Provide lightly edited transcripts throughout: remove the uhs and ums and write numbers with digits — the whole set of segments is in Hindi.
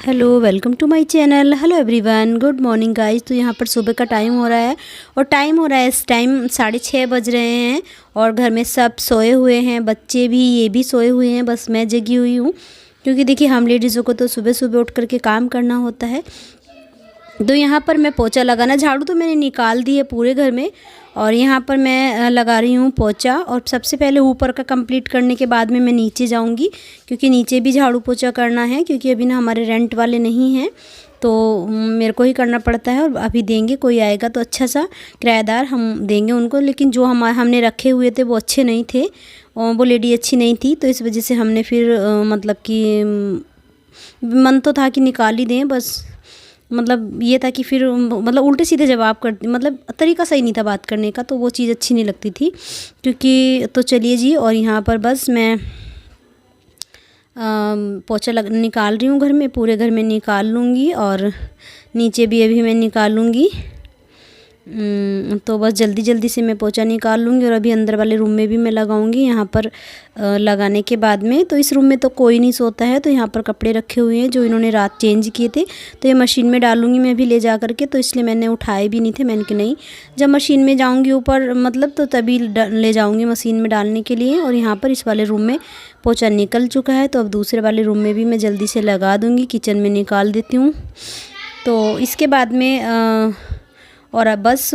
Hello, welcome to my channel. Hello everyone, good morning guys. तो यहाँ पर सुबह का टाइम हो रहा है और टाइम हो रहा है इस टाइम 6:30 बज रहे हैं और घर में सब सोए हुए हैं, बच्चे भी, ये भी सोए हुए हैं, बस मैं जगी हुई हूँ। क्योंकि देखिए हम लेडीज़ों को तो सुबह सुबह उठ करके काम करना होता है। तो यहाँ पर मैं पोछा लगाना, झाड़ू तो मैंने निकाल दी है पूरे घर में और यहाँ पर मैं लगा रही हूँ पोछा। और सबसे पहले ऊपर का कंप्लीट करने के बाद में मैं नीचे जाऊँगी, क्योंकि नीचे भी झाड़ू पोछा करना है। क्योंकि अभी ना हमारे रेंट वाले नहीं हैं तो मेरे को ही करना पड़ता है। और अभी देंगे, कोई आएगा तो अच्छा सा किराएदार हम देंगे उनको। लेकिन जो हमने रखे हुए थे वो अच्छे नहीं थे और वो लेडी अच्छी नहीं थी, तो इस वजह से हमने फिर मतलब कि मन तो था कि निकाल ही दें, बस मतलब ये था कि फिर मतलब उल्टे सीधे जवाब करती, मतलब तरीका सही नहीं था बात करने का, तो वो चीज़ अच्छी नहीं लगती थी। क्योंकि तो चलिए जी, और यहाँ पर बस मैं पोछा निकाल रही हूँ घर में, पूरे घर में निकाल लूँगी और नीचे भी अभी मैं निकाल लूँगी। तो बस जल्दी जल्दी से मैं पोछा निकाल लूँगी और अभी अंदर वाले रूम में भी मैं लगाऊँगी। यहाँ पर लगाने के बाद में तो इस रूम में तो कोई नहीं सोता है, तो यहाँ पर कपड़े रखे हुए हैं जो इन्होंने रात चेंज किए थे, तो ये मशीन में डालूँगी मैं भी ले जा करके। तो इसलिए मैंने उठाए भी नहीं थे, मैंने कि नहीं, जब मशीन में जाऊँगी ऊपर मतलब तो तभी ले जाऊँगी मशीन में डालने के लिए। और यहाँ पर इस वाले रूम में पोछा निकल चुका है, तो अब दूसरे वाले रूम में भी मैं जल्दी से लगा दूँगी। किचन में निकाल देती हूँ। तो इसके बाद में और अब बस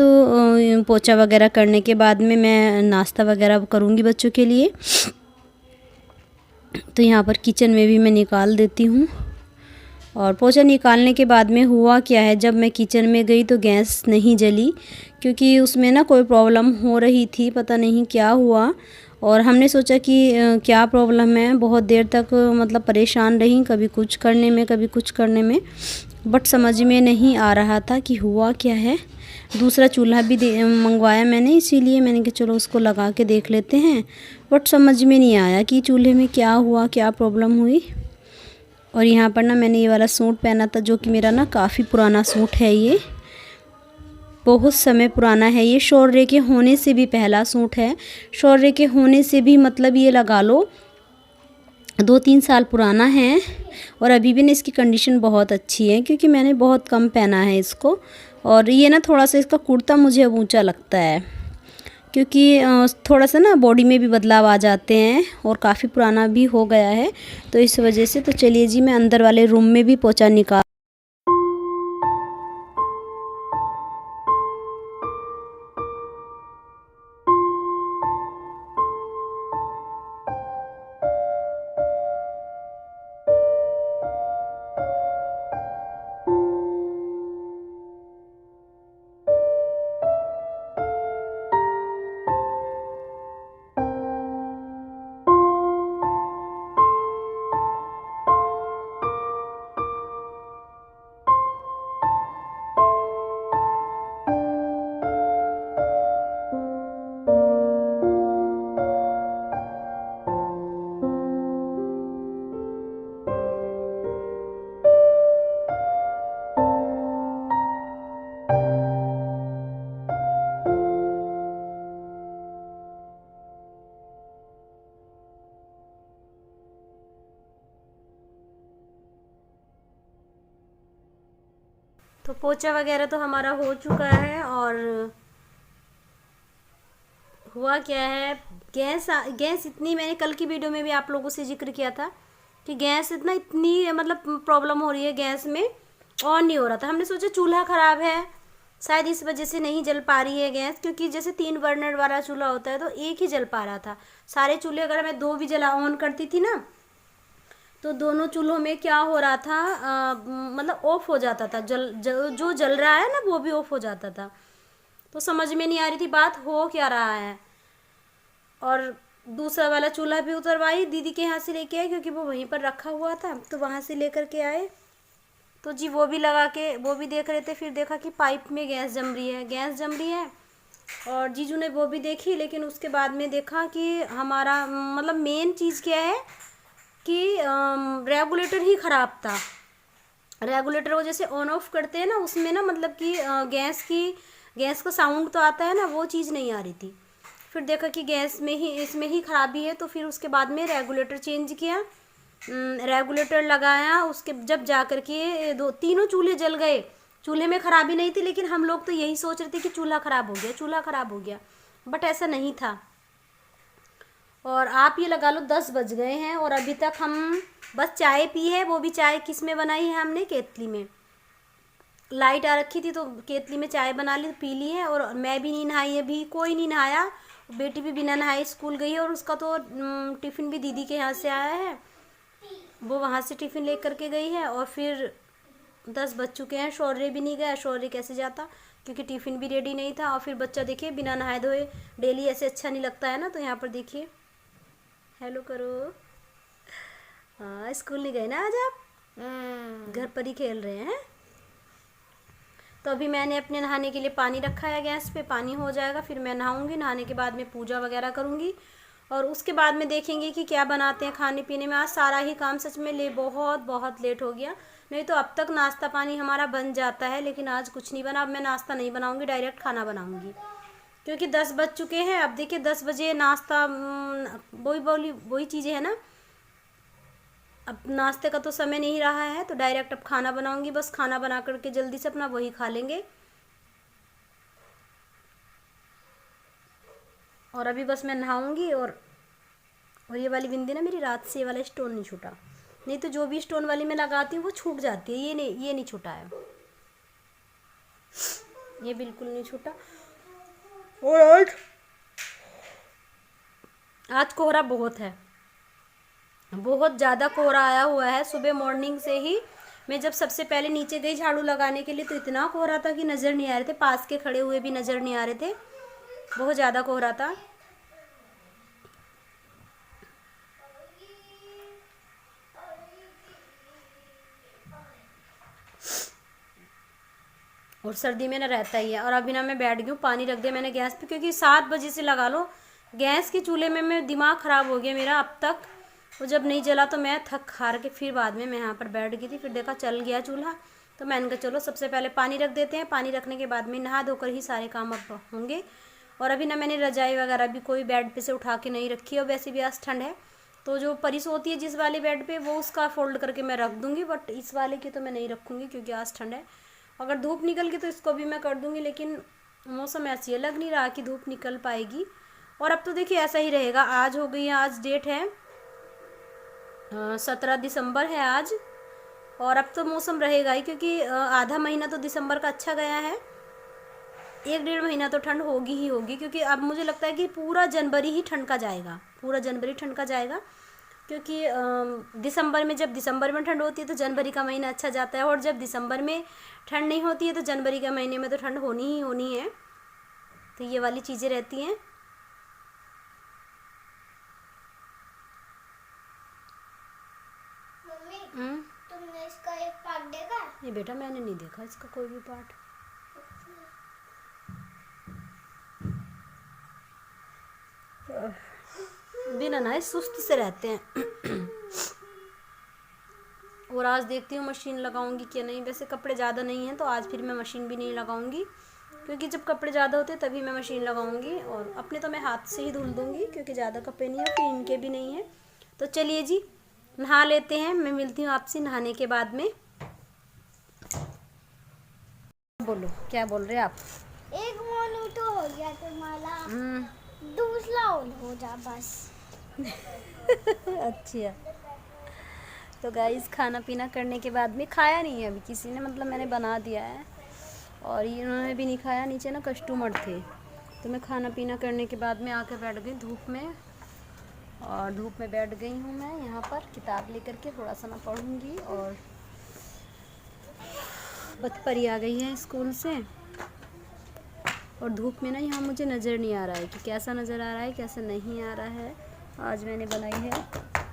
पोछा वगैरह करने के बाद में मैं नाश्ता वगैरह करूँगी बच्चों के लिए। तो यहाँ पर किचन में भी मैं निकाल देती हूँ। और पोछा निकालने के बाद में हुआ क्या है, जब मैं किचन में गई तो गैस नहीं जली, क्योंकि उसमें ना कोई प्रॉब्लम हो रही थी, पता नहीं क्या हुआ। और हमने सोचा कि क्या प्रॉब्लम है, बहुत देर तक मतलब परेशान रही, कभी कुछ करने में कभी कुछ करने में, बट समझ में नहीं आ रहा था कि हुआ क्या है। दूसरा चूल्हा भी मंगवाया मैंने, इसीलिए मैंने कहा चलो उसको लगा के देख लेते हैं, बट समझ में नहीं आया कि चूल्हे में क्या हुआ, क्या प्रॉब्लम हुई। और यहाँ पर ना मैंने ये वाला सूट पहना था, जो कि मेरा ना काफ़ी पुराना सूट है, ये बहुत समय पुराना है। ये शौर्य के होने से भी पहला सूट है, शौर्य के होने से भी मतलब ये लगा लो 2-3 साल पुराना है। और अभी भी ना इसकी कंडीशन बहुत अच्छी है, क्योंकि मैंने बहुत कम पहना है इसको। और ये ना थोड़ा सा इसका कुर्ता मुझे अब ऊंचा लगता है, क्योंकि थोड़ा सा ना बॉडी में भी बदलाव आ जाते हैं और काफ़ी पुराना भी हो गया है, तो इस वजह से। तो चलिए जी, मैं अंदर वाले रूम में भी पोछा निकाल। तो पोछा वगैरह तो हमारा हो चुका है। और हुआ क्या है, गैस इतनी, मैंने कल की वीडियो में भी आप लोगों से जिक्र किया था कि गैस इतनी मतलब प्रॉब्लम हो रही है, गैस में ऑन नहीं हो रहा था। हमने सोचा चूल्हा ख़राब है, शायद इस वजह से नहीं जल पा रही है गैस, क्योंकि जैसे 3 बर्नर वाला चूल्हा होता है तो एक ही जल पा रहा था। सारे चूल्हे अगर मैं 2 भी जला ऑन करती थी ना, तो दोनों चूल्हों में क्या हो रहा था, मतलब ऑफ हो जाता था, जो जल रहा है ना वो भी ऑफ हो जाता था। तो समझ में नहीं आ रही थी बात हो क्या रहा है। और दूसरा वाला चूल्हा भी उतरवाई, दीदी के यहाँ से लेके आए, क्योंकि वो वहीं पर रखा हुआ था, तो वहाँ से लेकर के आए। तो जी वो भी लगा के वो भी देख रहे थे, फिर देखा कि पाइप में गैस जम रही है। और जीजू ने वो भी देखी, लेकिन उसके बाद में देखा कि हमारा मतलब मेन चीज़ क्या है कि रेगुलेटर ही ख़राब था। रेगुलेटर वो जैसे ऑन ऑफ करते हैं ना, उसमें ना मतलब कि गैस का साउंड तो आता है ना, वो चीज़ नहीं आ रही थी। फिर देखा कि गैस में ही इसमें ही ख़राबी है, तो फिर उसके बाद में रेगुलेटर चेंज किया। रेगुलेटर लगाया, उसके जब जा कर के तीनों चूल्हे जल गए। चूल्हे में ख़राबी नहीं थी, लेकिन हम लोग तो यही सोच रहे थे कि चूल्हा ख़राब हो गया, चूल्हा ख़राब हो गया, बट ऐसा नहीं था। और आप ये लगा लो 10 बज गए हैं और अभी तक हम बस चाय पी है, वो भी चाय किस में बनाई है हमने, केतली में। लाइट आ रखी थी तो केतली में चाय बना ली, पी ली है। और मैं भी नहीं नहाई, अभी कोई नहीं नहाया, बेटी भी बिना नहाए स्कूल गई है। और उसका तो टिफ़िन भी दीदी के यहाँ से आया है, वो वहाँ से टिफ़िन ले करके गई है। और फिर 10 बज चुके हैं, शौर्य भी नहीं गया। शौर्य कैसे जाता, क्योंकि टिफ़िन भी रेडी नहीं था। और फिर बच्चा देखिए बिना नहाए धोए डेली ऐसे अच्छा नहीं लगता है ना। तो यहाँ पर देखिए, हेलो करो। हाँ, स्कूल नहीं गए ना आज आप, घर पर ही खेल रहे हैं। तो अभी मैंने अपने नहाने के लिए पानी रखा है गैस पे, पानी हो जाएगा फिर मैं नहाऊंगी। नहाने के बाद में पूजा वगैरह करूंगी और उसके बाद में देखेंगे कि क्या बनाते हैं खाने पीने में। आज सारा ही काम सच में बहुत लेट हो गया, नहीं तो अब तक नाश्ता पानी हमारा बन जाता है, लेकिन आज कुछ नहीं बना। अब मैं नाश्ता नहीं बनाऊंगी, डायरेक्ट खाना बनाऊंगी, क्योंकि 10 बज चुके हैं। अब देखिए 10 बजे नाश्ता, वही चीज़ें हैं ना, अब नाश्ते का तो समय नहीं रहा है, तो डायरेक्ट अब खाना बनाऊंगी। बस खाना बना करके जल्दी से अपना वही खा लेंगे। और अभी बस मैं नहाऊंगी। और ये वाली बिंदी ना मेरी रात से, ये वाला स्टोन नहीं छूटा, नहीं तो जो भी स्टोन वाली मैं लगाती हूँ वो छूट जाती है। ये नहीं छूटा है, ये बिल्कुल नहीं छूटा। और आज कोहरा बहुत है, बहुत ज़्यादा कोहरा आया हुआ है। सुबह मॉर्निंग से ही मैं जब सबसे पहले नीचे गई झाड़ू लगाने के लिए, तो इतना कोहरा था कि नज़र नहीं आ रहे थे, पास के खड़े हुए भी नज़र नहीं आ रहे थे, बहुत ज़्यादा कोहरा था। और सर्दी में ना रहता ही है। और अभी ना मैं बैठ गई हूँ, पानी रख दिया मैंने गैस पे, क्योंकि 7 बजे से लगा लो गैस के चूल्हे में मैं दिमाग ख़राब हो गया मेरा अब तक। वो जब नहीं जला तो मैं थक हार के फिर बाद में मैं यहाँ पर बैठ गई थी। फिर देखा चल गया चूल्हा, तो मैंने कहा चलो सबसे पहले पानी रख देते हैं। पानी रखने के बाद में नहा धोकर ही सारे काम अब होंगे। और अभी ना मैंने रजाई वगैरह भी कोई बेड पे से उठा के नहीं रखी है। और वैसे भी आज ठंड है, तो जो परिस होती है जिस वाले बेड पे, वो उसका फोल्ड करके मैं रख दूँगी, बट इस वाले की तो मैं नहीं रखूँगी क्योंकि आज ठंड है। अगर धूप निकल गई तो इसको भी मैं कर दूँगी, लेकिन मौसम ऐसी है, लग नहीं रहा कि धूप निकल पाएगी। और अब तो देखिए ऐसा ही रहेगा। आज हो गई, आज डेट है 17 दिसंबर है आज। और अब तो मौसम रहेगा ही, क्योंकि आधा महीना तो दिसंबर का अच्छा गया है, 1-1.5 महीना तो ठंड होगी ही होगी। क्योंकि अब मुझे लगता है कि पूरा जनवरी ही ठंड का जाएगा, पूरा जनवरी ठंड का जाएगा। क्योंकि दिसंबर में, जब दिसंबर में ठंड होती है तो जनवरी का महीना अच्छा जाता है, और जब दिसंबर में ठंड नहीं होती है तो जनवरी के महीने में तो ठंड होनी ही होनी है। तो ये वाली चीज़ें रहती हैं। तुमने इसका एक पार्ट देखा? नहीं बेटा, मैंने नहीं देखा इसका कोई भी पार्ट। बिना नहाए सुस्त से रहते हैं। और आज देखती हूँ मशीन लगाऊंगी कि नहीं। वैसे कपड़े ज़्यादा नहीं हैं तो आज फिर मैं मशीन भी नहीं लगाऊंगी, क्योंकि जब कपड़े ज़्यादा होते तभी मैं मशीन लगाऊंगी। और अपने तो मैं हाथ से ही धुल दूंगी, क्योंकि ज़्यादा कपड़े नहीं है, फिर इनके भी नहीं है। तो चलिए जी, नहा लेते हैं। मैं मिलती हूँ आपसे नहाने के बाद में। बोलो, क्या बोल रहे आप? एक मोनू तो हो गया तुम्हारा, दूसरा और हो जा बस। अच्छा, तो गाइस खाना पीना करने के बाद में, खाया नहीं है अभी किसी ने, मतलब मैंने बना दिया है और इन्होंने भी नहीं खाया। नीचे ना कस्टमर थे, तो मैं खाना पीना करने के बाद में आकर बैठ गई धूप में। और धूप में बैठ गई हूँ मैं यहाँ पर, किताब लेकर के थोड़ा सा मैं पढ़ूँगी। और बचपरी आ गई है स्कूल से, और धूप में ना यहाँ मुझे नज़र नहीं आ रहा है कि कैसा नज़र आ रहा है, कैसा नहीं आ रहा है। आज मैंने बनाई है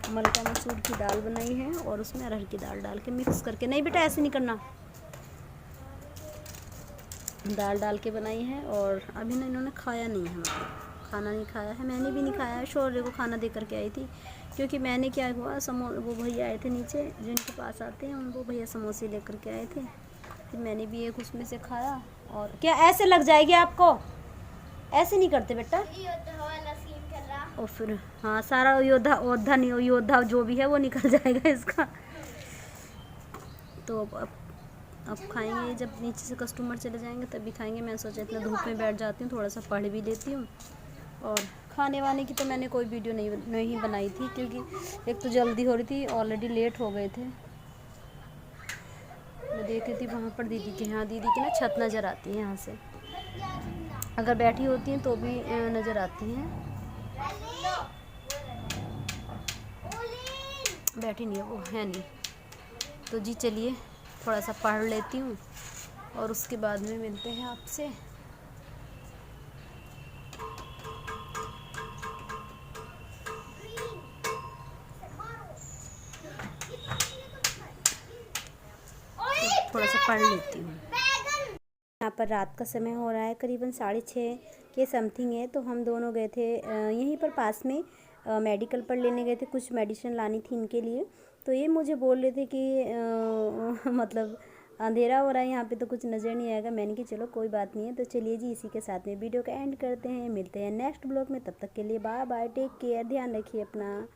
मलका मसूर की दाल बनाई है, और उसमें अरहर की दाल डाल के मिक्स करके, नहीं बेटा ऐसे नहीं करना, दाल डाल के बनाई है। और अभी ना इन्होंने खाया नहीं है, मतलब खाना नहीं खाया है, मैंने भी नहीं खाया है। शौर्य को खाना दे करके आई थी, क्योंकि मैंने क्या हुआ, वो भैया आए थे नीचे जिनके पास आते हैं, उनको भैया समोसे लेकर के आए थे, फिर मैंने भी एक उसमें से खाया। और क्या ऐसे लग जाएगी आपको? ऐसे नहीं करते बेटा, और फिर हाँ सारा योद्धा योद्धा नहीं योद्धा जो भी है वो निकल जाएगा इसका। तो अब खाएंगे, जब नीचे से कस्टमर चले जाएंगे तभी खाएंगे। मैं सोचा इतना धूप में बैठ जाती हूँ, थोड़ा सा पढ़ भी लेती हूँ। और खाने वाने की तो मैंने कोई वीडियो नहीं बनाई थी, क्योंकि एक तो जल्दी हो रही थी, ऑलरेडी लेट हो गए थे। मैं देख रही थी वहाँ पर दीदी के यहाँ, दीदी की ना छत नज़र आती है यहाँ से, अगर बैठी होती हैं तो भी नज़र आती हैं, बैठी नहीं है वो, है नहीं। तो जी चलिए थोड़ा सा पढ़ लेती हूँ और उसके बाद में मिलते हैं आपसे। थोड़ा सा पढ़ लेती हूँ। यहाँ पर रात का समय हो रहा है, करीबन 6:30 के समथिंग है। तो हम दोनों गए थे यहीं पर पास में मेडिकल पर लेने गए थे, कुछ मेडिसिन लानी थी इनके लिए। तो ये मुझे बोल रहे थे कि मतलब अंधेरा हो रहा है यहाँ पे तो कुछ नज़र नहीं आएगा। मैंने कि चलो कोई बात नहीं है। तो चलिए जी इसी के साथ में वीडियो का एंड करते हैं, मिलते हैं नेक्स्ट ब्लॉग में। तब तक के लिए बाय बाय, टेक केयर, ध्यान रखिए अपना।